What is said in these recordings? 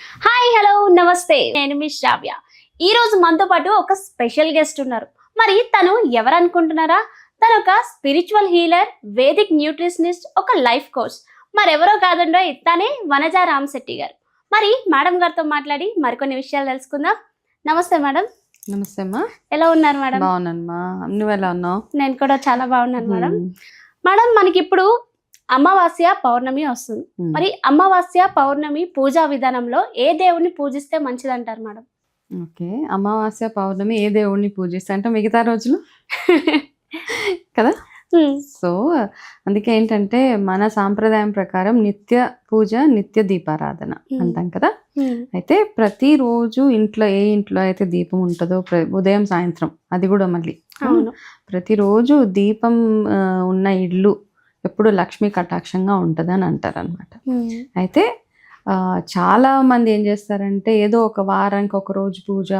Hi hello నమస్తే, నేను మీ శ్రావ్య. ఈ రోజు మనతో పాటు ఒక స్పెషల్ గెస్ట్ ఉన్నారు. మరి తను ఎవరు అనుకుంటున్నారా? తను ఒక స్పిరిచువల్ హీలర్, వేదిక్ న్యూట్రిషనిస్ట్, ఒక లైఫ్ కోచ్. మరెవరో కాదండో, తనే వనజా రామశెట్టి గారు. మరి మేడం గారితో మాట్లాడి మరికొన్ని విషయాలు తెలుసుకుందాం. నమస్తే మేడం. నమస్తే అమ్మా. ఎలా ఉన్నారు మేడం? బాగున్నానమ్మా, నువ్వు ఎలా ఉన్నావు? నేను కూడా చాలా బాగున్నాను మేడం. మేడం, మనకి ఇప్పుడు అమావాస్య పౌర్ణమి వస్తుంది. మరి అమావాస్య పౌర్ణమి పూజా విధానంలో ఏ దేవుణ్ణి పూజిస్తే మంచిది అంటారు మేడం? ఓకే, అమావాస్య పౌర్ణమి ఏ దేవుణ్ణి పూజిస్తా అంటే మిగతా రోజులు కదా. సో అందుకే ఏంటంటే మన సాంప్రదాయం ప్రకారం నిత్య పూజ, నిత్య దీపారాధన అంటాం కదా. అయితే ప్రతిరోజు ఏ ఇంట్లో అయితే దీపం ఉంటుందో ఉదయం సాయంత్రం, అది కూడా మళ్ళీ ప్రతిరోజు దీపం ఉన్న ఇల్లు ఎప్పుడు లక్ష్మీ కటాక్షంగా ఉంటుందని అంటారు అనమాట. అయితే చాలా మంది ఏం చేస్తారంటే ఏదో ఒక వారానికి ఒక రోజు పూజ,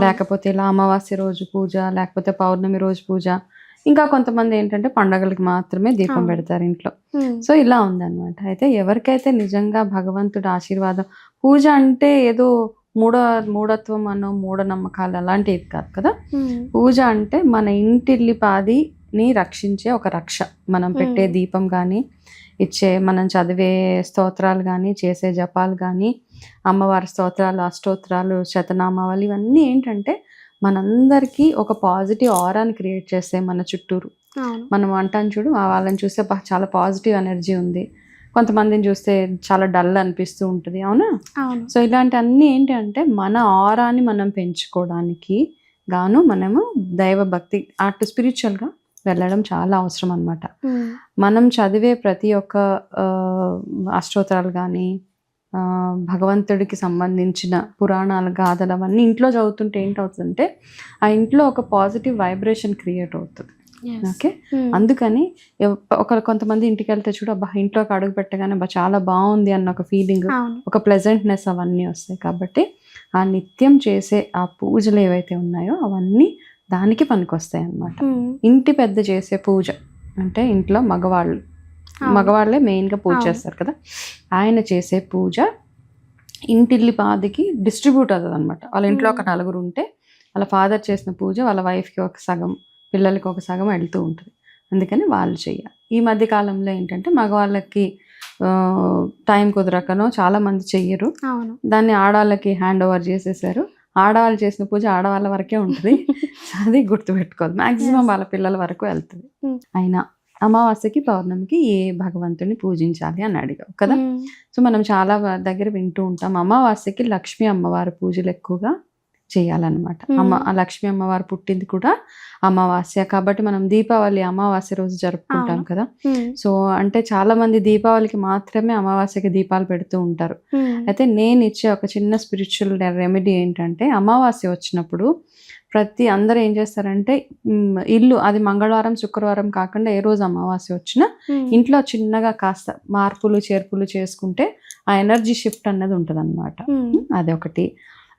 లేకపోతే ఇలా అమావాస్య రోజు పూజ, లేకపోతే పౌర్ణమి రోజు పూజ, ఇంకా కొంతమంది ఏంటంటే పండగలకి మాత్రమే దీపం పెడతారు ఇంట్లో. సో ఇలా ఉందన్నమాట. అయితే ఎవరికైతే నిజంగా భగవంతుడి ఆశీర్వాదం, పూజ అంటే ఏదో మూఢత్వం అనో మూఢనమ్మకాలు అలాంటివి కాదు కదా. పూజ అంటే మన ఇంటిల్లిపాదిని రక్షించే ఒక రక్ష. మనం పెట్టే దీపం కానీ, మనం చదివే స్తోత్రాలు కానీ, చేసే జపాలు కానీ, అమ్మవారి స్తోత్రాలు, అష్టోత్రాలు, శతనామావళి, ఇవన్నీ ఏంటంటే మనందరికీ ఒక పాజిటివ్ ఆరాని క్రియేట్ చేస్తాయి మన చుట్టూరు. మనం అంటాను చూడు, వాళ్ళని చూస్తే చాలా పాజిటివ్ ఎనర్జీ ఉంది, కొంతమందిని చూస్తే చాలా డల్ అనిపిస్తూ ఉంటుంది, అవునా? సో ఇలాంటి అన్నీ ఏంటి అంటే మన ఆరాని మనం పెంచుకోవడానికి గాను మనము దైవభక్తి అటు స్పిరిచువల్గా వెళ్ళడం చాలా అవసరం అనమాట. మనం చదివే ప్రతి ఒక్క అష్టోత్తరాలు కానీ, భగవంతుడికి సంబంధించిన పురాణాలు, గాథలు అవన్నీ ఇంట్లో చదువుతుంటే ఏంటవుతుందంటే ఆ ఇంట్లో ఒక పాజిటివ్ వైబ్రేషన్ క్రియేట్ అవుతుంది. ఓకే, అందుకని కొంతమంది ఇంటికి వెళ్తే చూడు, అబ్బా ఇంట్లోకి అడుగు పెట్టగానే చాలా బాగుంది అన్న ఒక ఫీలింగ్, ఒక ప్లెజెంట్నెస్ అవన్నీ వస్తాయి. కాబట్టి ఆ నిత్యం చేసే ఆ పూజలు ఏవైతే ఉన్నాయో అవన్నీ దానికి పనికొస్తాయి అన్నమాట. ఇంటి పెద్ద చేసే పూజ అంటే ఇంట్లో మగవాళ్ళే మెయిన్గా పూజ చేస్తారు కదా. ఆయన చేసే పూజ ఇంటిల్లిపాదికి డిస్ట్రిబ్యూట్ అవుతుంది అనమాట. వాళ్ళ ఇంట్లో ఒక నలుగురు ఉంటే వాళ్ళ ఫాదర్ చేసిన పూజ వాళ్ళ వైఫ్కి ఒక సగం, పిల్లలకి ఒక సగం వెళ్తూ ఉంటుంది. అందుకని వాళ్ళు చెయ్యాలి. ఈ మధ్య కాలంలో ఏంటంటే మగవాళ్ళకి టైం కుదరకనో చాలా మంది చెయ్యరు, దాన్ని ఆడవాళ్ళకి హ్యాండ్ ఓవర్ చేసేసారు. ఆడవాళ్ళు చేసిన పూజ ఆడవాళ్ళ వరకే ఉంటుంది, అది గుర్తుపెట్టుకోదు. మ్యాక్సిమం వాళ్ళ పిల్లల వరకు వెళ్తుంది. అయినా అమావాస్యకి పౌర్ణమికి ఏ భగవంతుని పూజించాలి అని అడిగావు కదా. సో మనం చాలా దగ్గర వింటూ ఉంటాం, అమావాస్యకి లక్ష్మీ అమ్మవారి పూజలు ఎక్కువగా చేయాలన్నమాట. ఆ లక్ష్మీ అమ్మవారు పుట్టింది కూడా అమావాస్య కాబట్టి మనం దీపావళి అమావాస్య రోజు జరుపుకుంటాం కదా. సో అంటే చాలా మంది దీపావళికి మాత్రమే అమావాస్యకి దీపాలు పెడుతూ ఉంటారు. అయితే నేను ఇచ్చే ఒక చిన్న స్పిరిచువల్ రెమెడీ ఏంటంటే, అమావాస్య వచ్చినప్పుడు అందరూ ఏం చేస్తారంటే ఇల్లు అది మంగళవారం శుక్రవారం కాకుండా ఏ రోజు అమావాస్య వచ్చినా ఇంట్లో చిన్నగా కాస్త మార్పులు చేర్పులు చేసుకుంటే ఆ ఎనర్జీ షిఫ్ట్ అన్నది ఉంటుంది అనమాట. అదొకటి.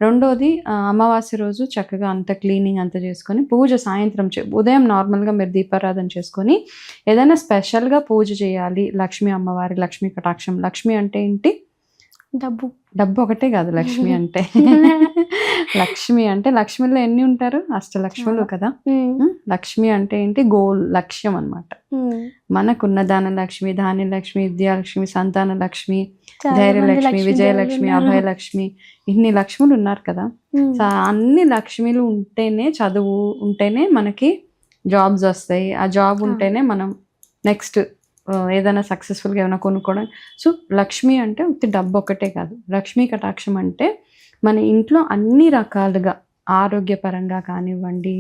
రెండోది, అమావాస్య రోజు చక్కగా అంత క్లీనింగ్ అంతా చేసుకొని పూజ సాయంత్రం ఉదయం నార్మల్గా మీరు దీపారాధన చేసుకొని ఏదైనా స్పెషల్గా పూజ చేయాలి. లక్ష్మీ అమ్మవారి లక్ష్మీ కటాక్షం. లక్ష్మి అంటే ఏంటి? డబ్బు ఒకటే కాదు లక్ష్మి అంటే. లక్ష్మి అంటే లక్ష్మిలో ఎన్ని ఉంటారు? అష్టలక్ష్ములు కదా. లక్ష్మి అంటే ఏంటి? గోల్, లక్ష్యం అనమాట. మనకున్న ధనలక్ష్మి, ధాన్యలక్ష్మి, విద్యాలక్ష్మి, సంతాన లక్ష్మి, ధైర్యలక్ష్మి, విజయలక్ష్మి, అభయలక్ష్మి, ఇన్ని లక్ష్ములు ఉన్నారు కదా. సో అన్ని లక్ష్మిలు ఉంటేనే, చదువు ఉంటేనే మనకి జాబ్స్ వస్తాయి. ఆ జాబ్ ఉంటేనే మనం నెక్స్ట్ ఏదైనా సక్సెస్ఫుల్గా ఏమైనా కొనుక్కోవడం. సో లక్ష్మి అంటే ఉత్తి డబ్బు ఒకటే కాదు. లక్ష్మీ కటాక్షం అంటే మన ఇంట్లో అన్ని రకాలుగా ఆరోగ్యపరంగా కానివ్వండి,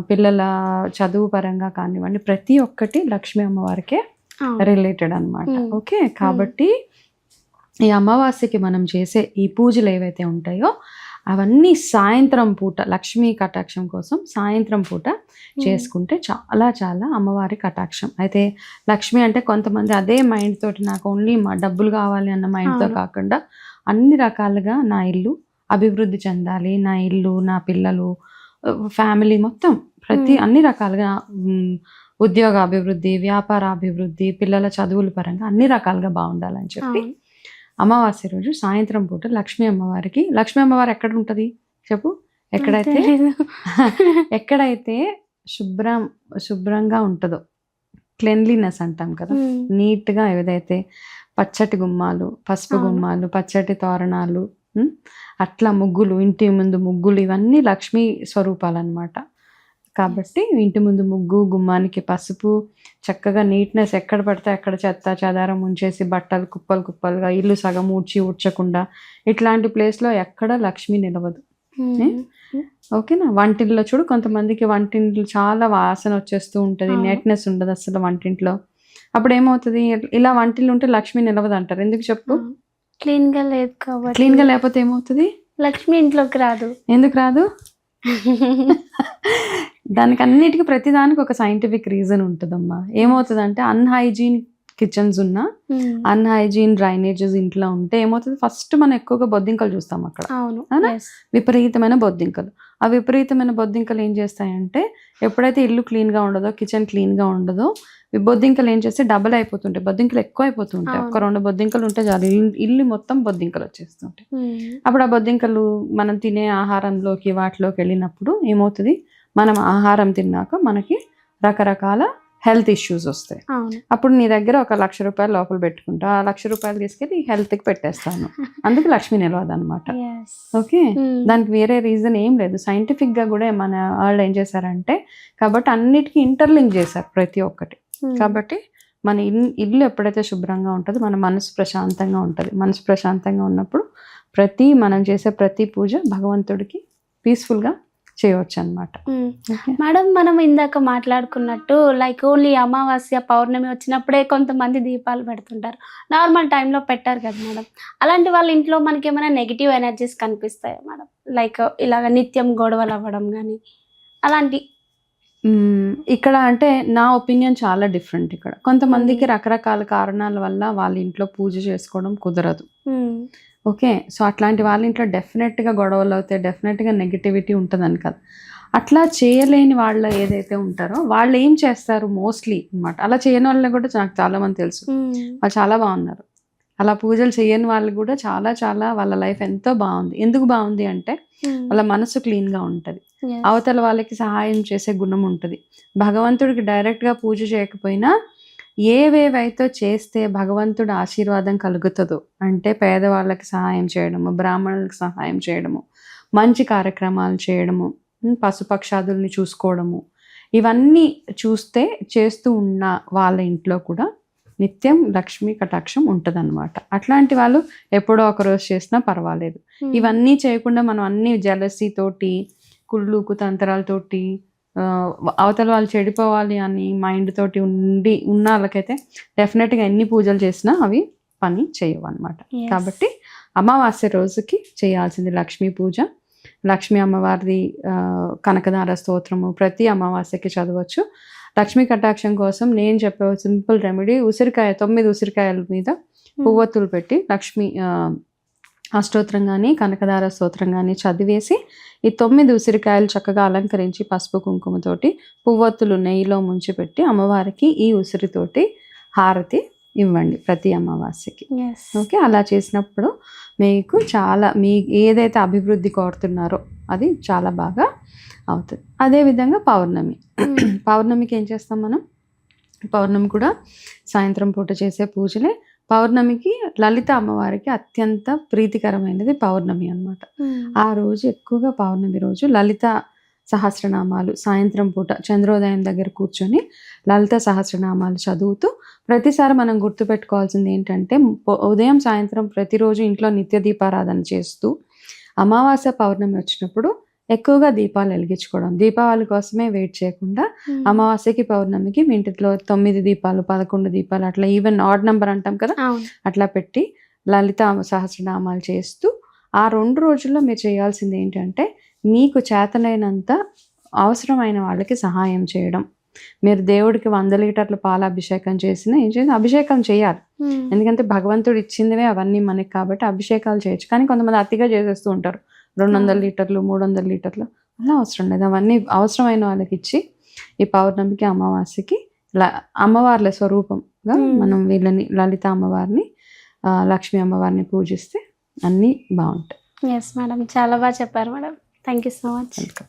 పిల్లల చదువు పరంగా కానివ్వండి, ప్రతి ఒక్కటి లక్ష్మీ అమ్మవారికే రిలేటెడ్ అనమాట. ఓకే, కాబట్టి ఈ అమావాస్యకి మనం చేసే ఈ పూజలు ఏవైతే ఉంటాయో అవన్నీ సాయంత్రం పూట లక్ష్మీ కటాక్షం కోసం సాయంత్రం పూట చేసుకుంటే చాలా చాలా అమ్మవారి కటాక్షం. అయితే లక్ష్మి అంటే కొంతమంది అదే మైండ్ తోటి నాకు ఓన్లీ డబ్బులు కావాలి అన్న మైండ్తో కాకుండా అన్ని రకాలుగా నా ఇల్లు అభివృద్ధి చెందాలి, నా ఇల్లు, నా పిల్లలు, ఫ్యామిలీ మొత్తం అన్ని రకాలుగా ఉద్యోగ అభివృద్ధి, వ్యాపార అభివృద్ధి, పిల్లల చదువుల పరంగా అన్ని రకాలుగా బాగుండాలని చెప్పి అమావాస్య రోజు సాయంత్రం పూట లక్ష్మీ అమ్మవారు ఎక్కడ ఉంటుంది చెప్పు? ఎక్కడైతే ఎక్కడైతే శుభ్రంగా ఉంటుందో, క్లెన్లీనెస్ అంటాం కదా, నీట్గా ఏదైతే పచ్చటి గుమ్మాలు, పసుపు గుమ్మాలు, పచ్చటి తోరణాలు, అట్లా ముగ్గులు, ఇంటి ముందు ముగ్గులు, ఇవన్నీ లక్ష్మీ స్వరూపాలు అన్నమాట. కాబట్టి ఇంటి ముందు ముగ్గు, గుమ్మానికి పసుపు, చక్కగా నీట్నెస్, ఎక్కడ పడితే అక్కడ చెత్త చెదారం ఉంచేసి బట్టలు కుప్పలుగా, ఇల్లు సగం ఊడ్చకుండా, ఇట్లాంటి ప్లేస్లో ఎక్కడ లక్ష్మి నిలవదు. ఓకేనా? వంటిల్లో చూడు, కొంతమందికి వంటింట్లో చాలా వాసన వచ్చేస్తూ ఉంటుంది, నీట్నెస్ ఉండదు అసలు వంటింట్లో. అప్పుడు ఏమవుతుంది? ఇలా వంటిల్లు ఉంటే లక్ష్మి నిలవదు అంటారు. ఎందుకు చెప్పు? క్లీన్గా లేదు కాబట్టి. క్లీన్గా లేకపోతే ఏమవుతుంది? లక్ష్మి ఇంట్లోకి రాదు. ఎందుకు రాదు? దానికి అన్నిటికీ ప్రతిదానికి ఒక సైంటిఫిక్ రీజన్ ఉంటుందమ్మా. ఏమవుతుందంటే అన్హైజీన్ కిచెన్స్ ఉన్నా, అన్హైజీన్ డ్రైనేజెస్ ఇంట్లో ఉంటే ఏమవుతుంది? ఫస్ట్ మనం ఎక్కువగా బొద్దింకలు చూస్తాం అక్కడ, అవునా? విపరీతమైన బొద్దింకలు. ఆ విపరీతమైన బొద్దింకలు ఏం చేస్తాయంటే, ఎప్పుడైతే ఇల్లు క్లీన్గా ఉండదో, కిచెన్ క్లీన్గా ఉండదో, బొద్దింకలు ఏం చేస్తే డబల్ అయిపోతుంటాయి, బొద్దింకలు ఎక్కువ అయిపోతుంటాయి. ఒక 2 బొద్దింకలు ఉంటే చాలు, ఇల్లు మొత్తం బొద్దింకలు వచ్చేస్తుంటాయి. అప్పుడు ఆ బొద్దింకలు మనం తినే ఆహారంలోకి వాటిలోకి వెళ్ళినప్పుడు ఏమవుతుంది? మనం ఆహారం తిన్నాక మనకి రకరకాల హెల్త్ ఇష్యూస్ వస్తాయి. అప్పుడు నీ దగ్గర ఒక ₹1,00,000 లోపల పెట్టుకుంటా, ఆ ₹1,00,000 తీసుకెళ్ళి హెల్త్కి పెట్టేస్తాను. అందుకు లక్ష్మి నిలవదు అనమాట. ఓకే, దానికి వేరే రీజన్ ఏం లేదు. సైంటిఫిక్గా కూడా మన వాళ్ళు ఏం చేశారంటే, కాబట్టి అన్నిటికీ ఇంటర్లింక్ చేశారు ప్రతి ఒక్కటి. కాబట్టి మన ఇల్లు ఎప్పుడైతే శుభ్రంగా ఉంటుందో మన మనసు ప్రశాంతంగా ఉంటుంది. మనసు ప్రశాంతంగా ఉన్నప్పుడు మనం చేసే ప్రతి పూజ భగవంతుడికి పీస్ఫుల్గా చేయవచ్చు అనమాట. మేడం, మనం ఇందాక మాట్లాడుకున్నట్టు లైక్ ఓన్లీ అమావాస్య పౌర్ణమి వచ్చినప్పుడే కొంతమంది దీపాలు పెడుతుంటారు, నార్మల్ టైంలో పెట్టారు కదా మేడం. అలాంటి వాళ్ళ ఇంట్లో మనకి ఏమైనా నెగిటివ్ ఎనర్జీస్ కనిపిస్తాయా మేడం? లైక్ ఇలాగ నిత్యం గొడవలు అవ్వడం కానీ అలాంటి. ఇక్కడ అంటే నా ఒపీనియన్ చాలా డిఫరెంట్. ఇక్కడ కొంతమందికి రకరకాల కారణాల వల్ల వాళ్ళ ఇంట్లో పూజ చేసుకోవడం కుదరదు. ఓకే, సో అట్లాంటి వాళ్ళ ఇంట్లో డెఫినెట్గా గొడవలు అవుతాయి, డెఫినెట్గా నెగిటివిటీ ఉంటుందని కదా. అట్లా చేయలేని వాళ్ళు ఏదైతే ఉంటారో వాళ్ళు ఏం చేస్తారు మోస్ట్లీ అనమాట. అలా చేయని వాళ్ళని కూడా నాకు చాలామంది తెలుసు, వాళ్ళు చాలా బాగున్నారు. అలా పూజలు చేయని వాళ్ళు కూడా చాలా చాలా వాళ్ళ లైఫ్ ఎంతో బాగుంది. ఎందుకు బాగుంది అంటే వాళ్ళ మనసు క్లీన్గా ఉంటుంది, అవతల వాళ్ళకి సహాయం చేసే గుణం ఉంటుంది. భగవంతుడికి డైరెక్ట్గా పూజ చేయకపోయినా ఏవేవైతే చేస్తే భగవంతుడు ఆశీర్వాదం కలుగుతుందో, అంటే పేదవాళ్ళకి సహాయం చేయడము, బ్రాహ్మణులకు సహాయం చేయడము, మంచి కార్యక్రమాలు చేయడము, పశుపక్షాదుల్ని చూసుకోవడము, ఇవన్నీ చేస్తూ ఉన్న వాళ్ళ ఇంట్లో కూడా నిత్యం లక్ష్మీ కటాక్షం ఉంటుందన్నమాట. అట్లాంటి వాళ్ళు ఎప్పుడో ఒకరోజు చేసినా పర్వాలేదు. ఇవన్నీ చేయకుండా మనం అన్ని జలసీతోటి, కుళ్ళు కుతంత్రాలతోటి, అవతల వాళ్ళు చెడిపోవాలి అని మైండ్ తోటి ఉన్న వాళ్ళకైతే డెఫినెట్గా ఎన్ని పూజలు చేసినా అవి పని చేయవు అనమాట. కాబట్టి అమావాస్య రోజుకి చేయాల్సింది లక్ష్మీ పూజ. లక్ష్మీ అమ్మవారిది కనకదార స్తోత్రము ప్రతి అమావాస్యకి చదవచ్చు. లక్ష్మీ కటాక్షం కోసం నేను చెప్పే సింపుల్ రెమెడీ, 9 ఉసిరికాయల మీద పువ్వొత్తులు పెట్టి లక్ష్మీ అష్టోత్రం కానీ కనకదార స్తోత్రం కానీ చదివేసి ఈ 9 ఉసిరికాయలు చక్కగా అలంకరించి పసుపు కుంకుమతోటి పువ్వొత్తులు నెయ్యిలో ముంచి పెట్టి అమ్మవారికి ఈ ఉసిరితోటి హారతి ఇవ్వండి ప్రతి అమావాస్యకి. ఓకే, అలా చేసినప్పుడు మీకు మీ ఏదైతే అభివృద్ధి కోరుతున్నారో అది చాలా బాగా అవుతుంది. అదేవిధంగా పౌర్ణమికి ఏం చేస్తాం మనం? పౌర్ణమి కూడా సాయంత్రం పూట చేసే పూజలే. పౌర్ణమికి లలిత అమ్మవారికి అత్యంత ప్రీతికరమైనది పౌర్ణమి అన్నమాట. ఆ రోజు ఎక్కువగా పౌర్ణమి రోజు లలిత సహస్రనామాలు సాయంత్రం పూట చంద్రోదయం దగ్గర కూర్చొని లలిత సహస్రనామాలు చదువుతూ, ప్రతిసారి మనం గుర్తుపెట్టుకోవాల్సింది ఏంటంటే ఉదయం సాయంత్రం ప్రతిరోజు ఇంట్లో నిత్య దీపారాధన చేస్తూ అమావాస్య పౌర్ణమి వచ్చినప్పుడు ఎక్కువగా దీపాలు వెలిగించుకోవడం, దీపావళి కోసమే వెయిట్ చేయకుండా అమావాస్యకి పౌర్ణమికి మీ ఇంటిలో 9 దీపాలు 11 దీపాలు అట్లా ఈవెన్ ఆడ్ నెంబర్ అంటాం కదా, అట్లా పెట్టి లలిత సహస్రనామాలు చేస్తూ ఆ 2 రోజుల్లో మీరు చేయాల్సింది ఏంటంటే మీకు చేతనైనంత అవసరమైన వాళ్ళకి సహాయం చేయడం. మీరు దేవుడికి 100 లీటర్ల పాల అభిషేకం చేసినా ఏం చేయాలి? అభిషేకం చేయాలి. ఎందుకంటే భగవంతుడు ఇచ్చిందివే అవన్నీ మనకి, కాబట్టి అభిషేకాలు చేయొచ్చు. కానీ కొంతమంది అతిగా చేసేస్తూ ఉంటారు, 200 లీటర్లు 300 లీటర్లు, అలా అవసరం లేదు. అవన్నీ అవసరమైన వాళ్ళకి ఇచ్చి ఈ పౌర్ణమికి అమావాస్యకి అమ్మవార్ల స్వరూపంగా మనం వీళ్ళని లలిత అమ్మవారిని లక్ష్మీ అమ్మవారిని పూజిస్తే అన్నీ బాగుంటాయి. ఎస్ మేడం, చాలా బాగా చెప్పారు madam. Thank you so much. Welcome.